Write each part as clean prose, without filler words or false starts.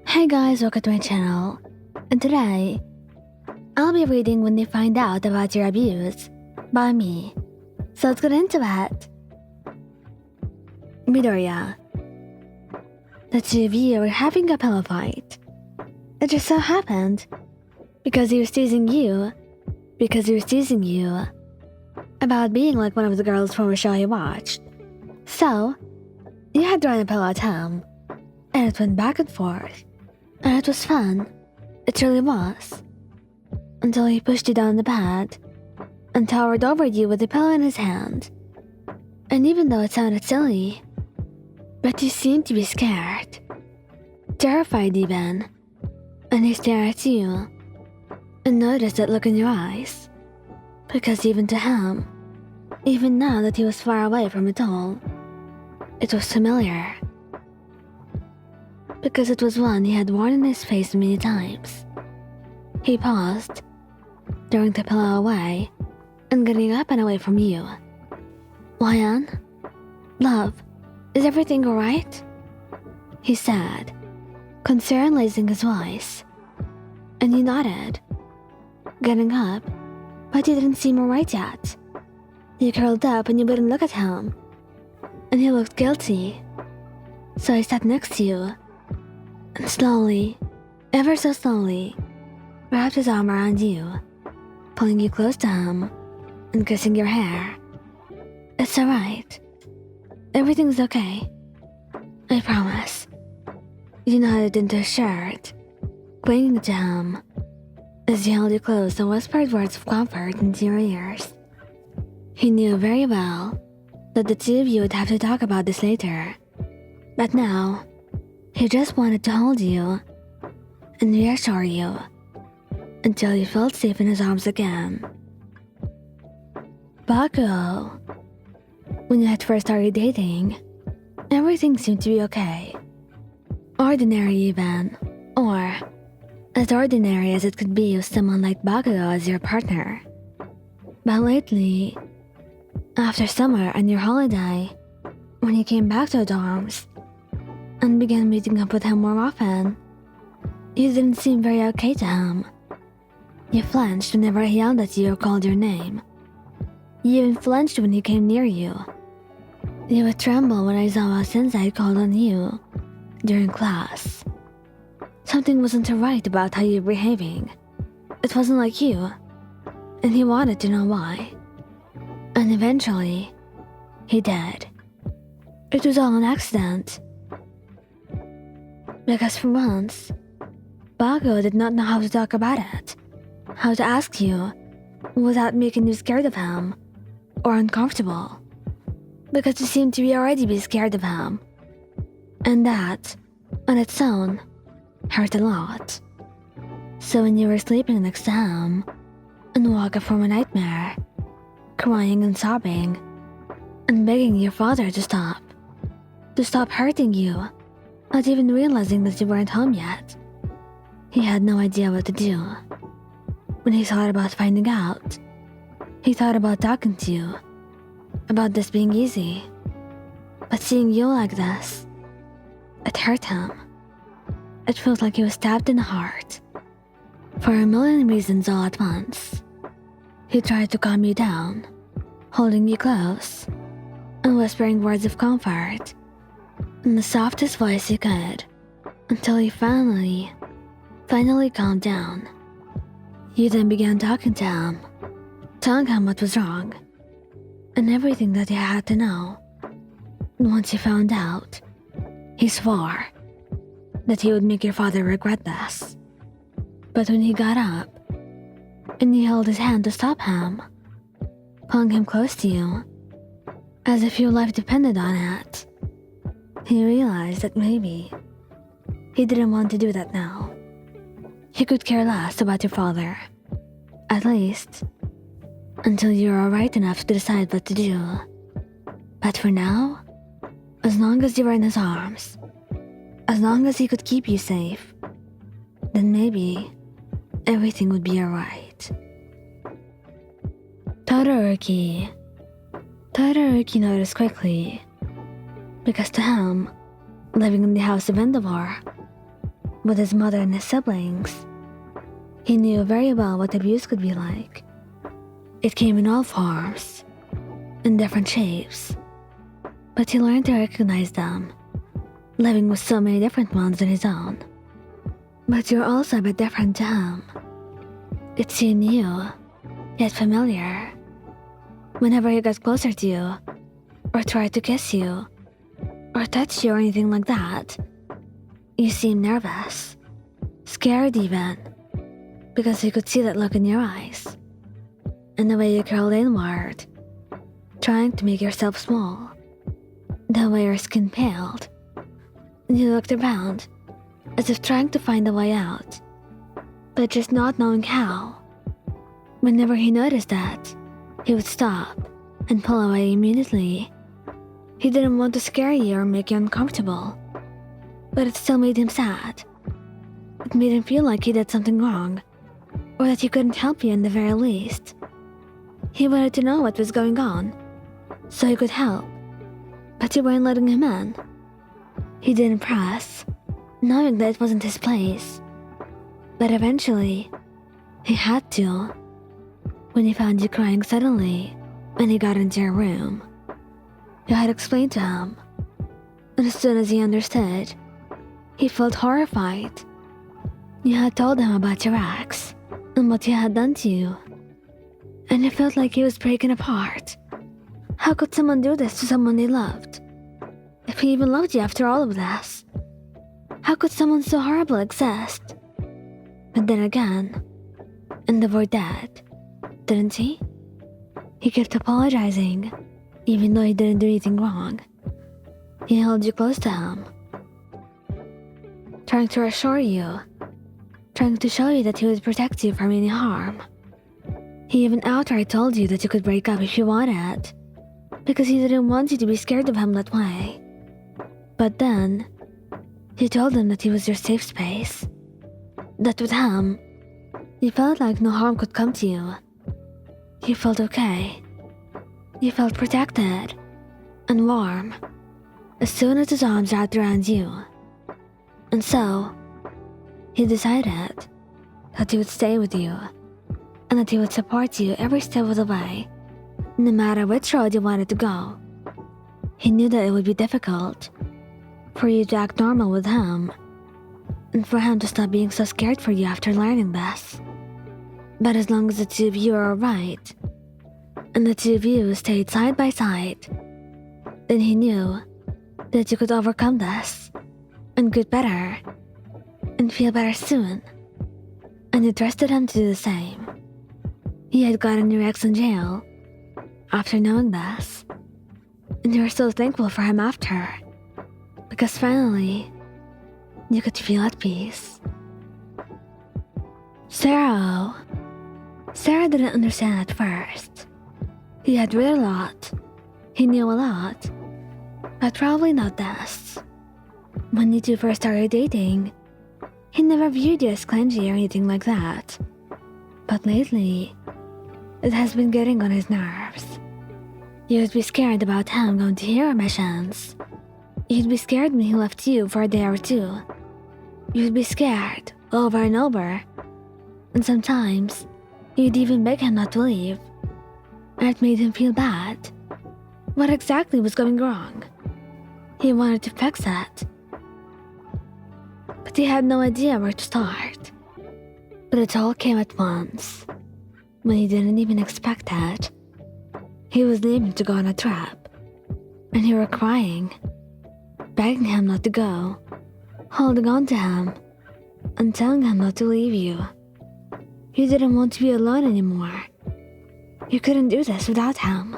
Hey guys, welcome to my channel. And today, I'll be reading When They Find Out About Your Abuse by me. So let's get into it. Midoriya. The two of you were having a pillow fight. It just so happened because he was teasing you about being like one of the girls from a show he watched. So, you had thrown a pillow at him, and it went back and forth. And it was fun. It really was. Until he pushed you down the bed and towered over you with the pillow in his hand. And even though it sounded silly, but you seemed to be scared. Terrified even. And he stared at you and noticed that look in your eyes. Because even to him, even now that he was far away from it all, it was familiar. Because it was one he had worn in his face many times. He paused, throwing the pillow away and getting up and away from you. Lion? Love, is everything alright? He said, concern raising his voice. And you nodded, getting up, but you didn't seem alright yet. You curled up and you wouldn't look at him. And he looked guilty. So he sat next to you and slowly, ever so slowly, wrapped his arm around you, pulling you close to him and kissing your hair. It's alright. Everything's okay. I promise. You nodded into his shirt, clinging to him, as he held you close and whispered words of comfort into your ears. He knew very well that the two of you would have to talk about this later, but now, he just wanted to hold you and reassure you until you felt safe in his arms again. Bakugo. When you had first started dating, everything seemed to be okay. Ordinary even, or as ordinary as it could be with someone like Bakugo as your partner. But lately, after summer and your holiday, when you came back to the dorms and began meeting up with him more often, you didn't seem very okay to him. You flinched whenever he yelled at you or called your name. You even flinched when he came near you. You would tremble when Aizawa Sensei called on you during class. Something wasn't right about how you were behaving. It wasn't like you, and he wanted to know why. And eventually, he did. It was all an accident. Because for once, Bakugo did not know how to talk about it, how to ask you without making you scared of him or uncomfortable. Because you seemed to already be scared of him. And that, on its own, hurt a lot. So when you were sleeping next to him and woke up from a nightmare, crying and sobbing, and begging your father to stop hurting you, not even realizing that you weren't home yet, he had no idea what to do. When he thought about finding out, he thought about talking to you, about this being easy. But seeing you like this, it hurt him. It felt like he was stabbed in the heart. For a million reasons all at once. He tried to calm you down, holding you close, and whispering words of comfort in the softest voice he could, until he finally calmed down. You then began talking to him, telling him what was wrong, and everything that he had to know. And once he found out, he swore that he would make your father regret this. But when he got up, and you held his hand to stop him, pulling him close to you, as if your life depended on it, he realized that maybe he didn't want to do that now. He could care less about your father, at least until you're alright enough to decide what to do. But for now, as long as you were in his arms, as long as he could keep you safe, then maybe everything would be alright. Todoroki noticed quickly, because to him, living in the house of Endeavor with his mother and his siblings, he knew very well what abuse could be like. It came in all forms, in different shapes, but he learned to recognize them, living with so many different ones than his own. But you're also a bit different to him. It seemed new, yet familiar. Whenever he got closer to you, or tried to kiss you, or touch you or anything like that, you seemed nervous, scared even, because he could see that look in your eyes, and the way you curled inward, trying to make yourself small, the way your skin paled, and you looked around as if trying to find a way out, but just not knowing how. Whenever he noticed that, he would stop and pull away immediately. He didn't want to scare you or make you uncomfortable, but it still made him sad. It made him feel like he did something wrong, or that he couldn't help you in the very least. He wanted to know what was going on, so he could help, but you weren't letting him in. He didn't press, knowing that it wasn't his place, but eventually, he had to, when he found you crying suddenly when he got into your room. You had explained to him, and as soon as he understood, he felt horrified. You had told him about your ex and what he had done to you, and it felt like he was breaking apart. How could someone do this to someone they loved? If he even loved you after all of this, how could someone so horrible exist? But then again, Endeavor did, didn't he? He kept apologizing, even though he didn't do anything wrong. He held you close to him, trying to reassure you, trying to show you that he would protect you from any harm. He even outright told you that you could break up if you wanted, because he didn't want you to be scared of him that way. But then, you told him that he was your safe space, that with him, you felt like no harm could come to you. You felt okay. You felt protected and warm as soon as his arms wrapped around you. And so, he decided that he would stay with you and that he would support you every step of the way, no matter which road you wanted to go. He knew that it would be difficult for you to act normal with him and for him to stop being so scared for you after learning this. But as long as the two of you are alright, and the two of you stayed side by side, then he knew that you could overcome this, and get better, and feel better soon. And you trusted him to do the same. He had gotten your ex in jail after knowing this, and you were so thankful for him after, because finally, you could feel at peace. Sarah didn't understand at first. He had read a lot, he knew a lot, but probably not this. When you two first started dating, he never viewed you as clingy or anything like that. But lately, it has been getting on his nerves. You'd be scared about him going to hero missions. You'd be scared when he left you for a day or two. You'd be scared over and over. And sometimes, you'd even beg him not to leave. And it made him feel bad. What exactly was going wrong? He wanted to fix it, but he had no idea where to start. But it all came at once, when he didn't even expect it. He was leaving to go on a trip, and you were crying, begging him not to go, holding on to him, and telling him not to leave you. You didn't want to be alone anymore. You couldn't do this without him.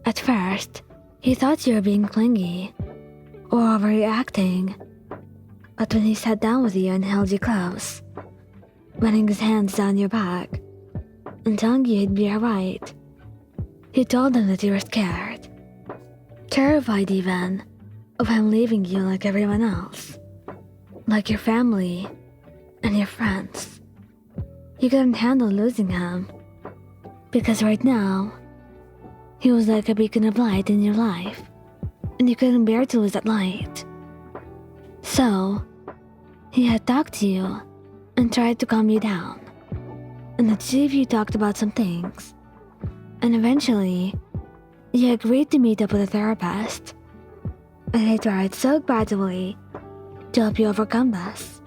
At first, he thought you were being clingy, or overreacting. But when he sat down with you and held you close, running his hands down your back, and telling you he'd be alright, you told him that you were scared, terrified even, of him leaving you like everyone else, like your family and your friends. You couldn't handle losing him, because right now, he was like a beacon of light in your life, and you couldn't bear to lose that light. So, He had talked to you and tried to calm you down, and the two of you talked about some things, and eventually, you agreed to meet up with a therapist, and he tried so gradually to help you overcome this.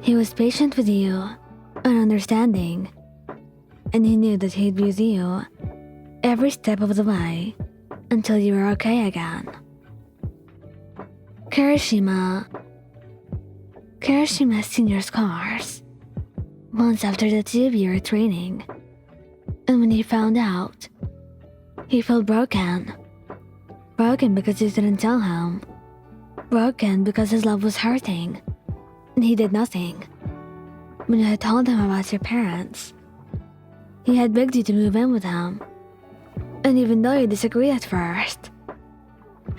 He was patient with you and understanding, and he knew that he'd be with you every step of the way until you were okay again. Kirishima has seen your scars months after the two of you were training, and when he found out, he felt broken. Broken because you didn't tell him. Broken because his love was hurting, and he did nothing. When you had told him about your parents, he had begged you to move in with him, and even though you disagreed at first,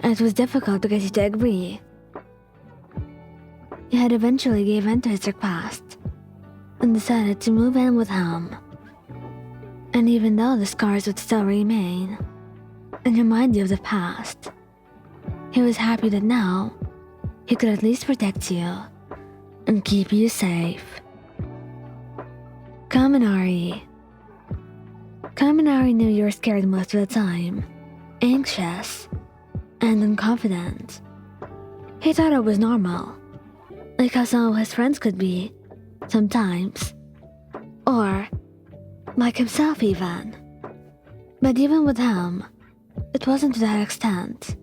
it was difficult to get you to agree. You had eventually gave in to his request and decided to move in with him. And even though the scars would still remain and remind you of the past, he was happy that now he could at least protect you and keep you safe. Kaminari knew you were scared most of the time, anxious, and unconfident. He thought it was normal, like how some of his friends could be, sometimes, or like himself even. But even with him, it wasn't to that extent.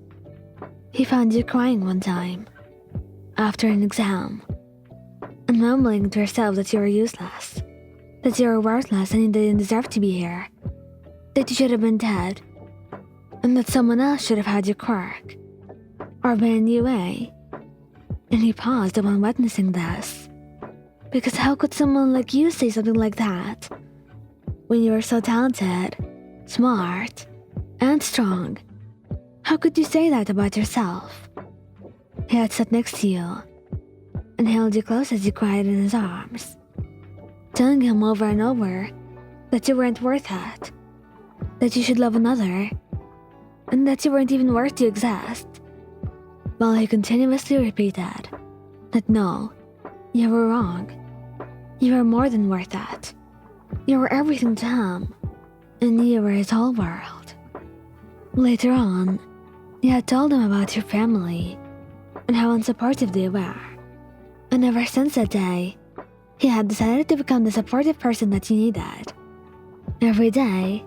He found you crying one time, after an exam, and mumbling to yourself that you were useless, that you were worthless and you didn't deserve to be here, that you should have been dead, and that someone else should have had your quirk, or been in UA. And he paused upon witnessing this, because how could someone like you say something like that, when you were so talented, smart, and strong? How could you say that about yourself? He had sat next to you, and held you close as you cried in his arms, telling him over and over that you weren't worth it, that you should love another, and that you weren't even worth to exist, while he continuously repeated that no, you were wrong. You were more than worth it. You were everything to him, and you were his whole world. Later on, you had told him about your family and how unsupportive they were, and ever since that day, he had decided to become the supportive person that you needed. Every day,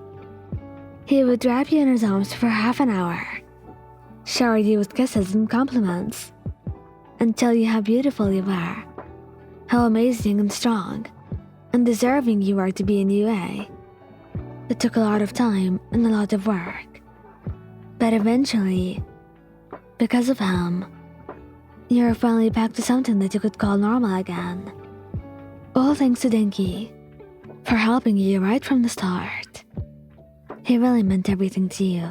he would wrap you in his arms for half an hour, shower you with kisses and compliments, and tell you how beautiful you were, how amazing and strong and deserving you were to be in UA. It took a lot of time and a lot of work, but eventually, because of him, you were finally back to something that you could call normal again. All thanks to Denki for helping you right from the start. He really meant everything to you.